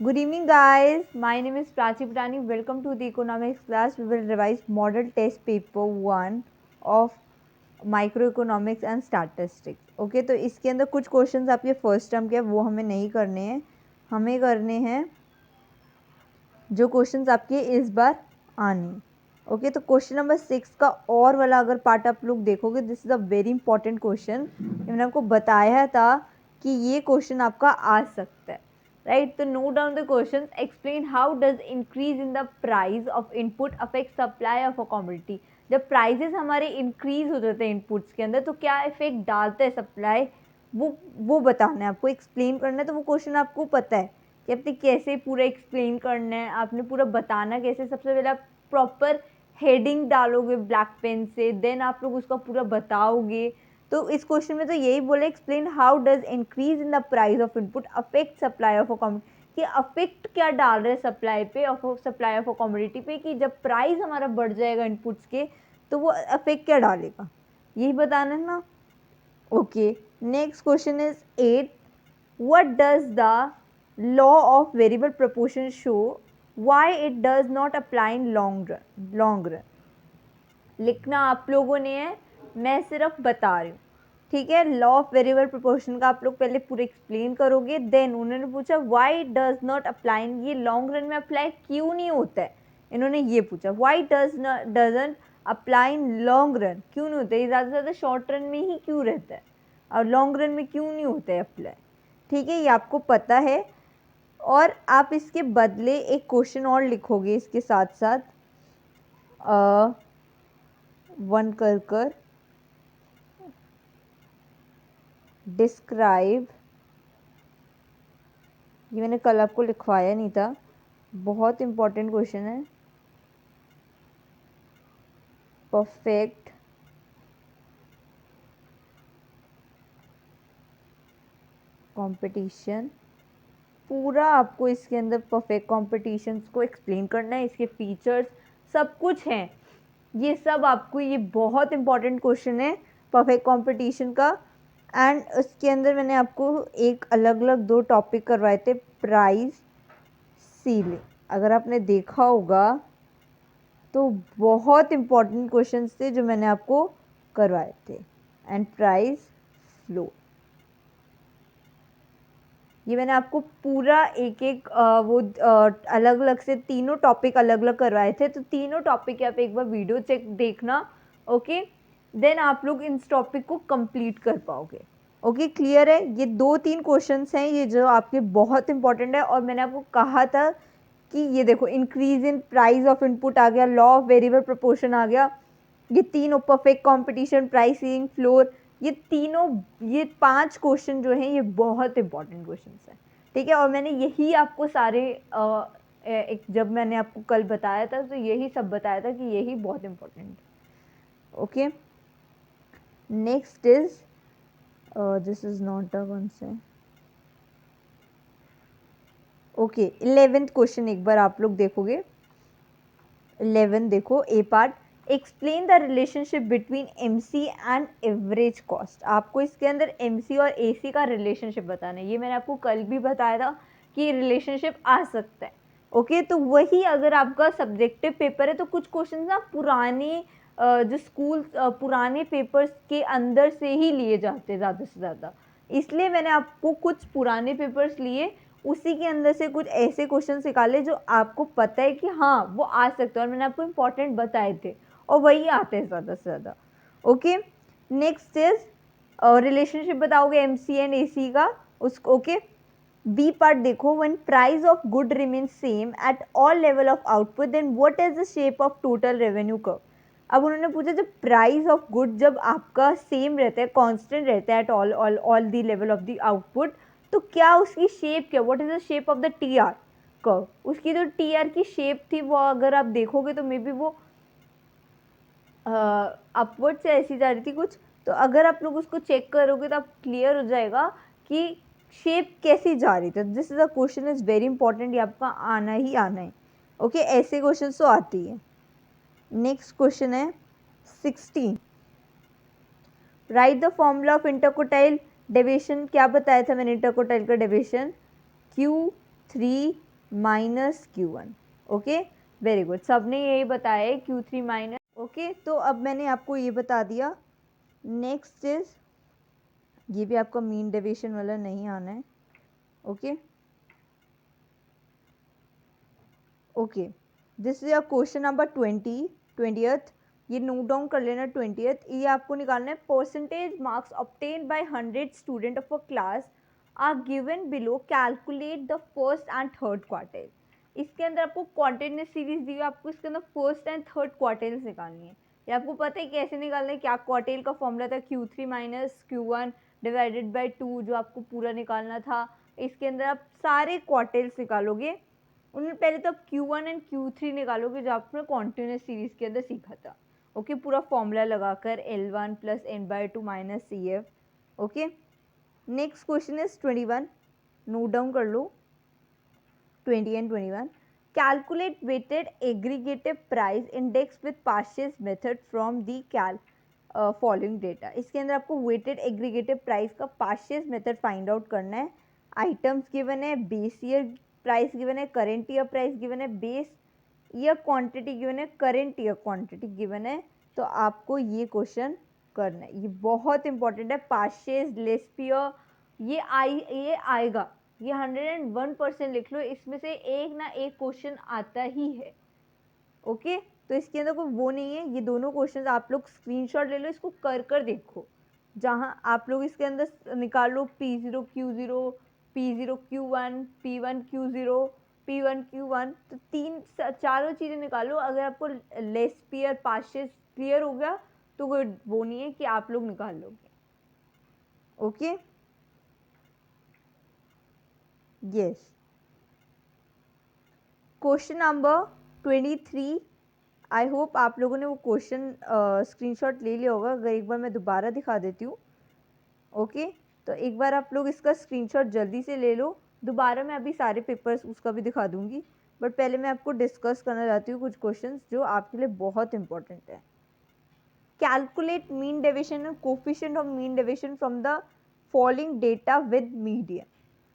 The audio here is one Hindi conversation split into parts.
Good evening, guys. My name is Prachi Putani. Welcome to the economics class. We will revise model test paper 1 of microeconomics and statistics. Okay तो इसके अंदर कुछ क्वेश्चंस आपके फर्स्ट टर्म के वो हमें नहीं करने हैं, हमें करने हैं जो क्वेश्चंस आपके इस बार आने। ओके तो क्वेश्चन नंबर 6 का और वाला अगर पार्ट आप लोग देखोगे, this is a very important question. मैंने आपको बताया था कि ये क्वेश्चन आपका आ सकता है, राइट। तो note down the question. Explain how does increase in the price of input affect supply of a commodity. जब प्राइजेस हमारे इंक्रीज हो जाते हैं इनपुट्स के अंदर तो क्या इफेक्ट डालते हैं सप्लाई, वो बताना है आपको, एक्सप्लेन करना है। तो वो क्वेश्चन आपको पता है कि आपने कैसे पूरा एक्सप्लेन करना है, आपने पूरा बताना कैसे। सबसे पहले आप प्रॉपर हेडिंग डालोगे ब्लैक पेन से, देन आप लोग उसका पूरा बताओगे। तो इस क्वेश्चन में तो यही बोले, explain how does increase in the price of input affect supply of a commodity, कि अफेक्ट क्या डाल रहे हैं सप्लाई पे, सप्लाई ऑफ अ कमोडिटी पे, कि जब प्राइस हमारा बढ़ जाएगा इनपुट्स के तो वो अफेक्ट क्या डालेगा, यही बताना है ना। Okay, next question is 8। what does the law of variable proportion show, why it does not apply in long run। लिखना आप लोगों ने है, मैं सिर्फ बता रही हूँ, ठीक है। लॉ ऑफ वेरिएबल प्रोपोर्शन का आप लोग पहले पूरा एक्सप्लेन करोगे, देन उन्होंने पूछा व्हाई डज नॉट अप्लाई, ये लॉन्ग रन में अप्लाई क्यों नहीं होता है, इन्होंने ये पूछा why doesn't apply in long run, क्यों नहीं होता है, ज़्यादा से ज़्यादा शॉर्ट रन में ही क्यों रहता है और लॉन्ग रन में क्यों नहीं होता है अप्लाई, ठीक है। ये आपको पता है। और आप इसके बदले एक क्वेश्चन और लिखोगे इसके साथ साथ, वन कर डिस्क्राइब, ये मैंने कल आपको लिखवाया नहीं था, बहुत इंपॉर्टेंट क्वेश्चन है। परफेक्ट कंपटीशन, पूरा आपको इसके अंदर परफेक्ट कंपटीशन को एक्सप्लेन करना है, इसके फीचर्स सब कुछ हैं, ये सब आपको, ये बहुत इंपॉर्टेंट क्वेश्चन है परफेक्ट कंपटीशन का। एंड उसके अंदर मैंने आपको एक अलग अलग दो टॉपिक करवाए थे, प्राइस सीलिंग, अगर आपने देखा होगा तो बहुत इंपॉर्टेंट क्वेश्चंस थे जो मैंने आपको करवाए थे। एंड प्राइस फ्लो, ये मैंने आपको पूरा एक एक वो अलग अलग से तीनों टॉपिक अलग अलग करवाए थे, तो तीनों टॉपिक आप एक बार वीडियो चेक देखना। ओके, देन आप लोग इन टॉपिक को कंप्लीट कर पाओगे। ओके, क्लियर है। ये दो तीन क्वेश्चंस हैं ये जो आपके बहुत इंपॉर्टेंट है, और मैंने आपको कहा था कि ये देखो, increase in price of input आ गया, लॉ ऑफ वेरिएबल प्रोपोर्शन आ गया, ये तीनों परफेक्ट कंपटीशन, प्राइसिंग, फ्लोर, ये तीनों, ये 5 क्वेश्चन जो हैं ये बहुत इंपॉर्टेंट क्वेश्चन हैं, ठीक है। और मैंने यही आपको सारे एक जब मैंने आपको कल बताया था तो यही सब बताया था कि यही बहुत इंपॉर्टेंट है। Okay, next is this is not a one से। ओके, 11th क्वेश्चन एक बार आप लोग देखोगे, 11 देखो, A part, explain the relationship between MC and average cost. आपको इसके अंदर एमसी और एसी का रिलेशनशिप बताना है, ये मैंने आपको कल भी बताया था कि रिलेशनशिप आ सकता है। ओके, तो वही अगर आपका सब्जेक्टिव पेपर है तो कुछ क्वेश्चन ना पुराने जो स्कूल पुराने पेपर्स के अंदर से ही लिए जाते हैं ज़्यादा से ज़्यादा, इसलिए मैंने आपको कुछ पुराने पेपर्स लिए, उसी के अंदर से कुछ ऐसे क्वेश्चन निकाले जो आपको पता है कि हाँ वो आ सकते हैं और मैंने आपको इम्पोर्टेंट बताए थे, और वही आते हैं ज़्यादा से ज़्यादा। ओके, नेक्स्ट इज रिलेशनशिप बताओगे M C and A C का, उसको। ओके, बी पार्ट देखो, when price of good remain same at all level of output then what is the shape of total revenue curve. अब उन्होंने पूछा जब प्राइस ऑफ गुड जब आपका सेम रहता है, कांस्टेंट रहता है at all the level of the output, तो क्या उसकी शेप क्या, what is the shape of the T R curve. उसकी जो टी आर की शेप थी वो अगर आप देखोगे तो मे बी वो अपवर्ड से ऐसी जा रही थी कुछ, तो अगर आप लोग उसको चेक करोगे तो आप क्लियर हो जाएगा कि शेप कैसी जा रही थी। This is a question is very important, ये आपका आना ही आना है। ओके, ऐसे क्वेश्चन तो आती है। नेक्स्ट क्वेश्चन है 16, right the formula of interquartile deviation. क्या बताया था मैंने इंटरकोटाइल का deviation, Q3 minus Q1। Okay, very good, सबने यही बताया है Q3 माइनस। ओके, तो अब मैंने आपको ये बता दिया। नेक्स्ट इज, ये भी आपका मीन डेविएशन वाला नहीं आना है। Okay okay, this is a question number 20th। ये नोट डाउन कर लेना 20th। ये आपको निकालना है, percentage marks obtain by 100 student of a class are given below, calculate the first and third quartile. इसके अंदर आपको क्वार्टर सीरीज दी हुई है, आपको इसके अंदर फर्स्ट एंड थर्ड क्वार्टर्स निकालनी है। ये आपको पता है कैसे निकालना है, क्या क्वार्टर का फॉर्मूला था, Q3 minus Q1 divided by 2, जो आपको पूरा निकालना था। इसके अंदर आप सारे क्वार्टर्स निकालोगे, उनमें पहले तो आप Q1 एंड Q3 निकालोगे जो आपने कॉन्टिन्यूस सीरीज के अंदर सीखा था। ओके, पूरा फॉर्मूला लगाकर L1 plus n/2 minus CF। Okay, next question is 21, note down कर लो 20 and 21। Calculate weighted aggregative price index with Paasche's method from the following data. इसके अंदर आपको वेटेड एग्रीगेटिव प्राइस का पार्शियस मेथड फाइंड आउट करना है। आइटम्स गिवन है, बेस ईयर प्राइस गिवन है, करेंट ईयर प्राइस गिवन है, बेस ईयर क्वांटिटी गिवन है, करेंट ईयर क्वांटिटी गिवन है। तो आपको ये क्वेश्चन करना है, ये बहुत इंपॉर्टेंट है। पार्शियस, लेस्पियर, ये आएगा, ये 101% लिख लो, इसमें से एक ना एक क्वेश्चन आता ही है। ओके, तो इसके अंदर कोई वो नहीं है। ये दोनों क्वेश्चंस आप लोग स्क्रीनशॉट ले लो, इसको कर कर देखो। जहाँ आप लोग इसके अंदर निकालो P0Q0, P0Q1, P1Q0, P1Q1, तो चारों चीज़ें निकालो। अगर आपको लेस पीयर पार्शियस क्लियर हो गया तो कोई वो नहीं है कि आप लोग निकाल लोगे। Okay, yes. Question number 23, I hope आप लोगों ने वो क्वेश्चन स्क्रीनशॉट ले लिया होगा। अगर एक बार मैं दोबारा दिखा देती हूँ। ओके, तो एक बार आप लोग इसका स्क्रीनशॉट जल्दी से ले लो। दोबारा मैं अभी सारे पेपर्स उसका भी दिखा दूंगी, बट पहले मैं आपको डिस्कस करना चाहती हूँ कुछ क्वेश्चंस जो आपके लिए बहुत इंपॉर्टेंट है। Calculate mean deviation and coefficient of mean deviation from the following data with median.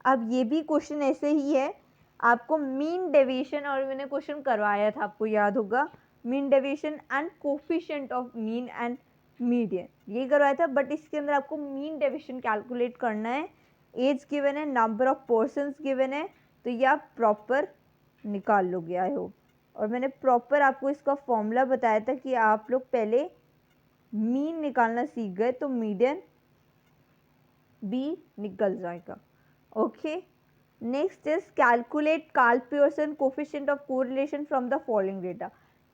अब ये भी क्वेश्चन ऐसे ही है, आपको मीन डेविएशन, और मैंने क्वेश्चन करवाया था, आपको याद होगा, mean deviation and coefficient of mean and median, ये करवाया था। बट इसके अंदर आपको मीन डेविएशन कैलकुलेट करना है। एज गिवन है, नंबर ऑफ पर्सन्स गिवन है, तो ये आप प्रॉपर निकाल लोगे आई होप। और मैंने प्रॉपर आपको इसका फॉर्मूला बताया था कि आप लोग पहले मीन निकालना सीख गए तो मीडियन भी निकल जाएगा। Okay, next is calculate Karl Pearson coefficient of correlation from the following data.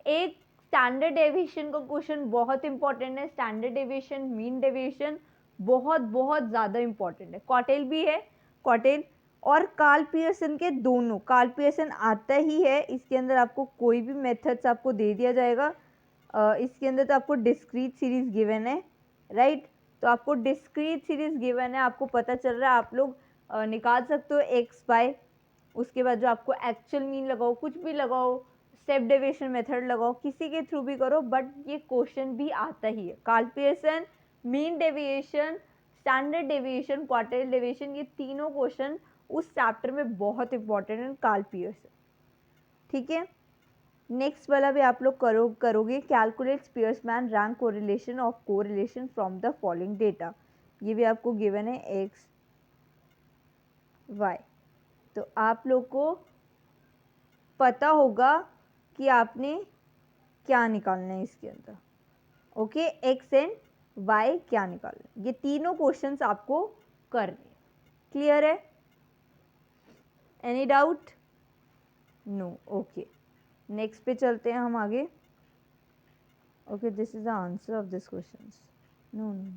एक स्टैंडर्ड डेविएशन का क्वेश्चन बहुत इंपॉर्टेंट है। स्टैंडर्ड डेविएशन, मीन डेविएशन बहुत बहुत ज़्यादा इंपॉर्टेंट है। क्वार्टाइल भी है, क्वार्टाइल और कार्ल पियर्सन के दोनों। कार्ल पियर्सन आता ही है, इसके अंदर आपको कोई भी मेथड्स आपको दे दिया जाएगा। इसके अंदर तो आपको डिस्क्रीट सीरीज गिवन है, राइट। तो आपको डिस्क्रीट सीरीज गिवन है, आपको पता चल रहा है, आप लोग निकाल सकते हो एक्स बाय, उसके बाद जो आपको एक्चुअल मीन लगाओ, कुछ भी लगाओ, स्टेप डेविएशन मेथड लगाओ, किसी के थ्रू भी करो, बट ये क्वेश्चन भी आता ही है। Karl Pearson, mean deviation, standard deviation, quartile deviation, ये तीनों क्वेश्चन उस चैप्टर में बहुत इंपॉर्टेंट है, कार्ल पियर्सन। ठीक है, नेक्स्ट वाला भी आप लोग करोगे। Calculate Spearman's rank correlation of correlation from the following data. ये भी आपको गिवन है एक्स वाई, तो आप लोग को पता होगा कि आपने क्या निकालना है इसके अंदर। ओके, एक्स एंड वाई क्या निकालना है, ये तीनों क्वेश्चंस आपको करने। क्लियर है? Any doubt? No. Okay, next पे चलते हैं हम आगे। Okay, this is the answer of this questions. No no.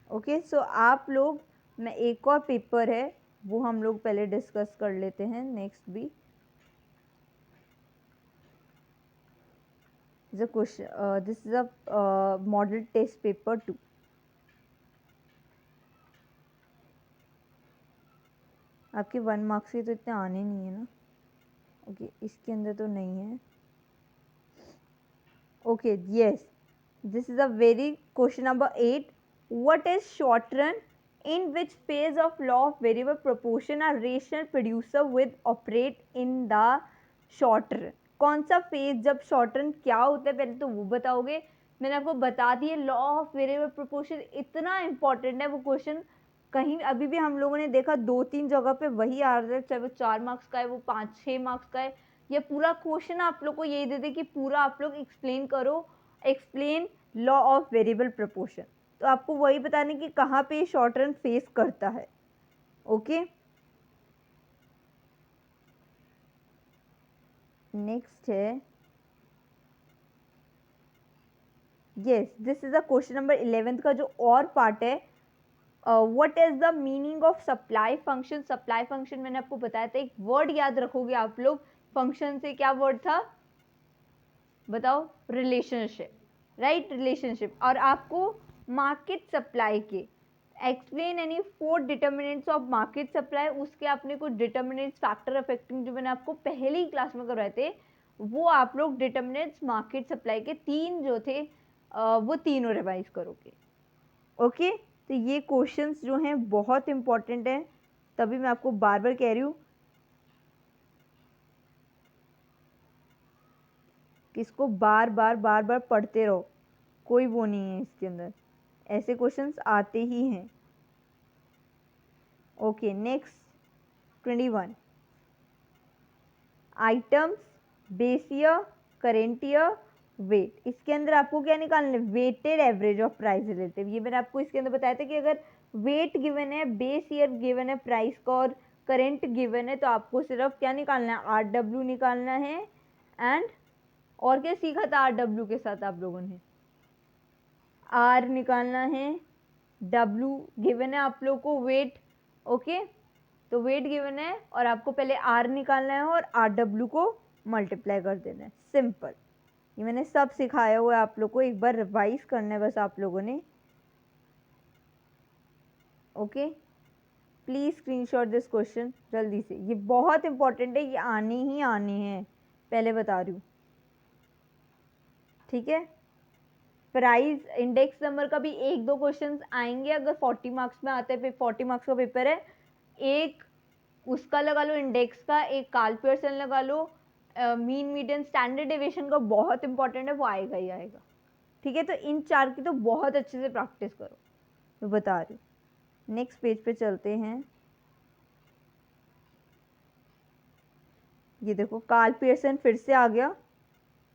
Okay, so आप लोग, मैं एक और पेपर है वो हम लोग पहले डिस्कस कर लेते हैं, नेक्स्ट भी the question, this is a model test paper 2। आपके 1 मार्क्स के तो इतने आने नहीं है ना। ओके, इसके अंदर तो नहीं है। Okay, yes, this is a very question number 8। What is short run In which phase of law of variable proportion are rational producer with operate in the short run? कौन सा फेज जब शॉर्ट रन क्या होता है पहले तो वो बताओगे। मैंने आपको बता दिया लॉ ऑफ वेरिएबल प्रोपोर्शन इतना इंपॉर्टेंट है वो क्वेश्चन, कहीं अभी भी हम लोगों ने देखा 2-3 जगह पे वही आ रहा है, चाहे वो 4 मार्क्स का है, वो 5-6 मार्क्स का है। ये पूरा क्वेश्चन आप लोग को यही दे दे कि पूरा आप लोग एक्सप्लेन करो, explain law of variable proportion. तो आपको वही बताने कि कहाँ पे शॉर्ट रन फेस करता है। ओके, नेक्स्ट है, yes this is a question number 11 का जो और पार्ट है। What is the meaning of supply function? Supply function मैंने आपको बताया था, एक वर्ड याद रखोगे आप लोग, फंक्शन से क्या वर्ड था बताओ, रिलेशनशिप, राइट, रिलेशनशिप। और आपको मार्केट सप्लाई के explain any 4 determinants of market supply, उसके आपने कुछ डिटर्मिनेंट्स फैक्टर अफेक्टिंग जो मैंने आपको पहले ही क्लास में करवाए थे, वो आप लोग डिटर्मिनेंट्स मार्केट सप्लाई के 3 जो थे वो तीनों रिवाइज करोगे। ओके, तो ये क्वेश्चंस जो हैं बहुत इंपॉर्टेंट हैं, तभी मैं आपको बार बार कह रही हूँ कि इसको बार बार पढ़ते रहो, कोई वो नहीं है इसके अंदर, ऐसे क्वेश्चंस आते ही हैं। Okay, next 21 items base year, current year, weight. इसके अंदर आपको क्या निकालना है, weighted average of price relative. ये मैंने आपको इसके अंदर बताया था कि अगर वेट गिवन है, बेस ईयर गिवन है प्राइस का और करेंट गिवन है, तो आपको सिर्फ क्या निकालना है, आर डब्ल्यू निकालना है। एंड और क्या सीखा था आर डब्ल्यू के साथ आप लोगों ने, आर निकालना है, डब्ल्यू गिवन है आप लोग को वेट। ओके, तो वेट गिवन है और आपको पहले आर निकालना है और आर डब्ल्यू को मल्टीप्लाई कर देना है, सिंपल। ये मैंने सब सिखाया हुआ है आप लोग को, एक बार रिवाइज करना है बस आप लोगों ने। Okay, please screenshot this question जल्दी से, ये बहुत इंपॉर्टेंट है, ये आने ही आने हैं, पहले बता रही हूँ, ठीक है। प्राइस इंडेक्स नंबर का भी 1-2 क्वेश्चंस आएंगे, अगर 40 मार्क्स में आते हैं, 40 मार्क्स का पेपर है, एक उसका लगा लो इंडेक्स का, एक कार्ल पियर्सन लगा लो, मीन मीडियन स्टैंडर्ड डेविएशन का बहुत इंपॉर्टेंट है, वो आएगा ही आएगा, ठीक है। तो इन 4 की तो बहुत अच्छे से प्रैक्टिस करो, मैं बता रही हूँ। नेक्स्ट पेज पे चलते हैं। ये देखो कार्ल पियर्सन फिर से आ गया।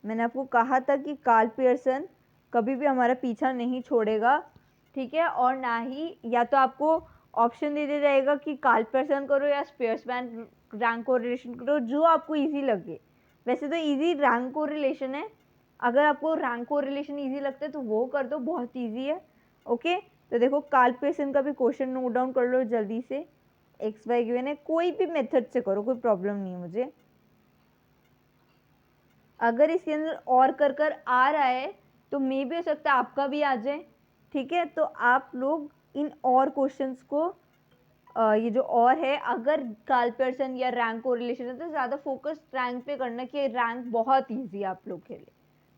मैंने आपको कहा था कि कार्ल पियर्सन कभी भी हमारा पीछा नहीं छोड़ेगा, ठीक है। और ना ही, या तो आपको ऑप्शन दे दिया जाएगा कि कार्ल पियर्सन करो या स्पियर्समैन रैंक कोरिलेशन करो, जो आपको इजी लगे। वैसे तो इजी रैंक कोरिलेशन है, अगर आपको रैंक कोरिलेशन इजी लगता है तो वो कर दो, बहुत इजी है। ओके, तो देखो कार्ल पियर्सन का भी क्वेश्चन नोट डाउन कर लो जल्दी से। एक्स वाई गिवन है, कोई भी मेथड से करो, कोई प्रॉब्लम नहीं है मुझे। अगर इसके अंदर और कर आ रहा है तो मे भी हो सकता है आपका भी आ जाए, ठीक है। तो आप लोग इन और क्वेश्चंस को ये जो और है, अगर कार्ल पियर्सन या रैंक कोरिलेशन है तो ज़्यादा फोकस रैंक पे करना कि रैंक बहुत इजी है आप लोग के लिए।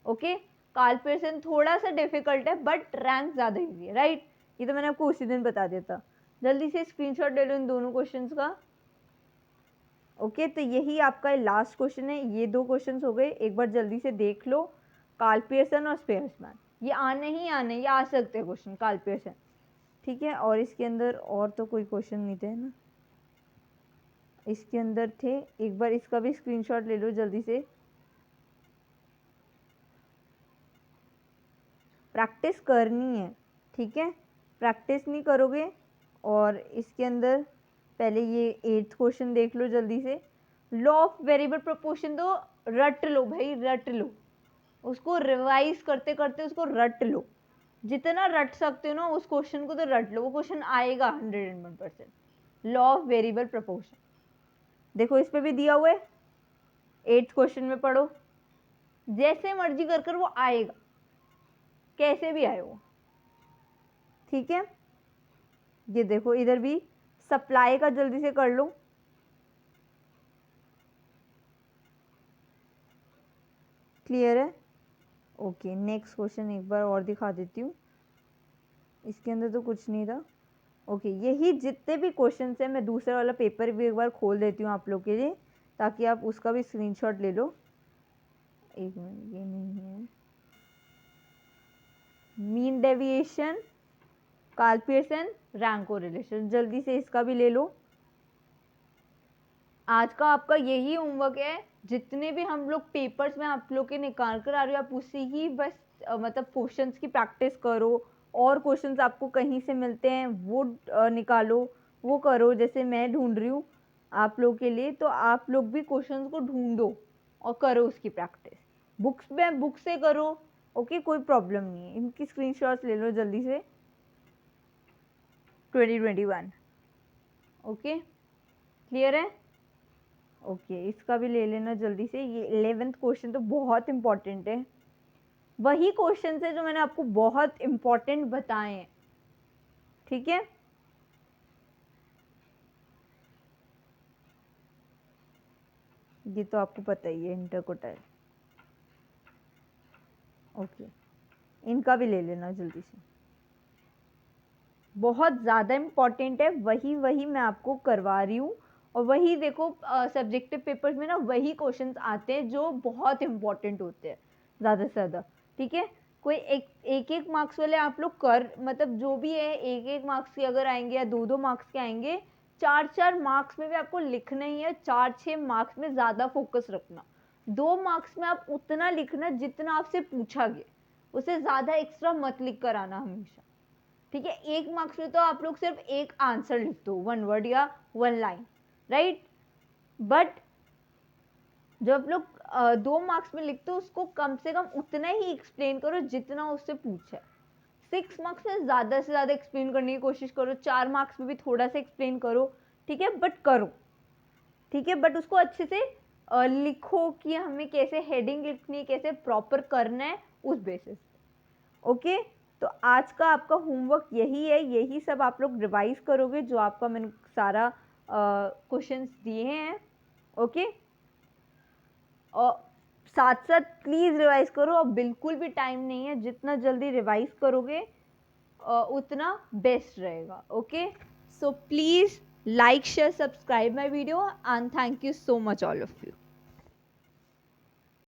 ओके, कार्ल पियर्सन थोड़ा सा डिफिकल्ट है बट रैंक ज़्यादा इजी है, राइट। ये तो मैंने आपको उसी दिन बता दिया था। जल्दी से स्क्रीनशॉट ले लो इन दोनों क्वेश्चंस का। ओके, तो यही आपका लास्ट क्वेश्चन है, ये 2 क्वेश्चंस हो गए, एक बार जल्दी से देख लो। कार्ल पियर्सन और स्पियर्समैन, ये आने ही आने, ये आ सकते हैं क्वेश्चन कार्ल पियर्सन, ठीक है। और इसके अंदर और तो कोई क्वेश्चन नहीं थे ना, इसके अंदर थे, एक बार इसका भी स्क्रीनशॉट ले लो जल्दी से। प्रैक्टिस करनी है, ठीक है, प्रैक्टिस नहीं करोगे। और इसके अंदर पहले ये 8th क्वेश्चन देख लो जल्दी से। लॉ ऑफ वेरिएबल प्रोपोर्शन तो रट लो भाई, रट लो, उसको रिवाइज करते करते उसको रट लो, जितना रट सकते हो ना उस क्वेश्चन को तो रट लो, वो क्वेश्चन आएगा 101%। लॉ ऑफ वेरिएबल प्रोपोर्शन देखो इस पे भी दिया हुआ है, 8th क्वेश्चन में पढ़ो, जैसे मर्जी कर वो आएगा, कैसे भी आए वो, ठीक है। ये देखो इधर भी सप्लाई का जल्दी से कर लो। क्लियर है? ओके, नेक्स्ट क्वेश्चन एक बार और दिखा देती हूँ, इसके अंदर तो कुछ नहीं था। ओके, यही जितने भी क्वेश्चन हैं मैं दूसरा वाला पेपर भी एक बार खोल देती हूँ आप लोग के लिए, ताकि आप उसका भी स्क्रीनशॉट ले लो। एक मिनट, ये नहीं है। Mean deviation, Karl Pearson, rank correlation, जल्दी से इसका भी ले लो। आज का आपका यही होमवर्क है। जितने भी हम लोग पेपर्स में आप लोग के निकाल कर आ रहे हो, आप उसी ही बस मतलब क्वेश्चंस की प्रैक्टिस करो। और क्वेश्चंस आपको कहीं से मिलते हैं वो निकालो, वो करो। जैसे मैं ढूंढ रही हूँ आप लोग के लिए, तो आप लोग भी क्वेश्चंस को ढूंढो और करो उसकी प्रैक्टिस। बुक्स में बुक से करो, ओके, कोई प्रॉब्लम नहीं है। इनकी स्क्रीनशॉट्स ले लो जल्दी से। 2021, ओके, क्लियर है? ओके, इसका भी ले लेना जल्दी से। ये 11th क्वेश्चन तो बहुत इंपॉर्टेंट है। वही क्वेश्चन है जो मैंने आपको बहुत इंपॉर्टेंट बताए हैं, ठीक है? ये तो आपको पता ही है, इंटरकोटाइल। ओके, इनका भी ले लेना जल्दी से। बहुत ज़्यादा इम्पॉर्टेंट है, वही वही मैं आपको करवा रही हूँ। और वही देखो, सब्जेक्टिव पेपर्स में ना वही क्वेश्चंस आते हैं जो बहुत इंपॉर्टेंट होते हैं ज़्यादा से ज़्यादा, ठीक है? कोई एक मार्क्स वाले आप लोग कर, मतलब जो भी है एक एक मार्क्स के अगर आएंगे या दो दो मार्क्स के आएंगे, चार चार मार्क्स में भी आपको लिखना ही है। चार छः मार्क्स में ज़्यादा फोकस रखना। 2 मार्क्स में आप उतना लिखना जितना आपसे पूछा गया, उससे ज़्यादा एक्स्ट्रा मत लिख कर आना हमेशा, ठीक है? 1 मार्क्स में तो आप लोग सिर्फ एक आंसर लिख दो, 1 वर्ड या 1 लाइन, राइट? बट जो आप लोग 2 मार्क्स में लिखते हो, उसको कम से कम उतना ही एक्सप्लेन करो जितना उससे पूछा है। 6 मार्क्स में ज़्यादा से ज़्यादा एक्सप्लेन करने की कोशिश करो, 4 मार्क्स में भी थोड़ा सा एक्सप्लेन करो, ठीक है? बट करो, ठीक है? बट उसको अच्छे से लिखो कि हमें कैसे हेडिंग लिखनी है, कैसे प्रॉपर करना है, उस बेसिस, ओके? तो आज का आपका होमवर्क यही है, यही सब आप लोग रिवाइज करोगे जो आपका मैंने सारा क्वेश्चंस दिए हैं, ओके? और साथ साथ प्लीज़ रिवाइज करो, और बिल्कुल भी टाइम नहीं है, जितना जल्दी रिवाइज करोगे उतना बेस्ट रहेगा, okay? So please like share subscribe my video, and thank you so much all of you.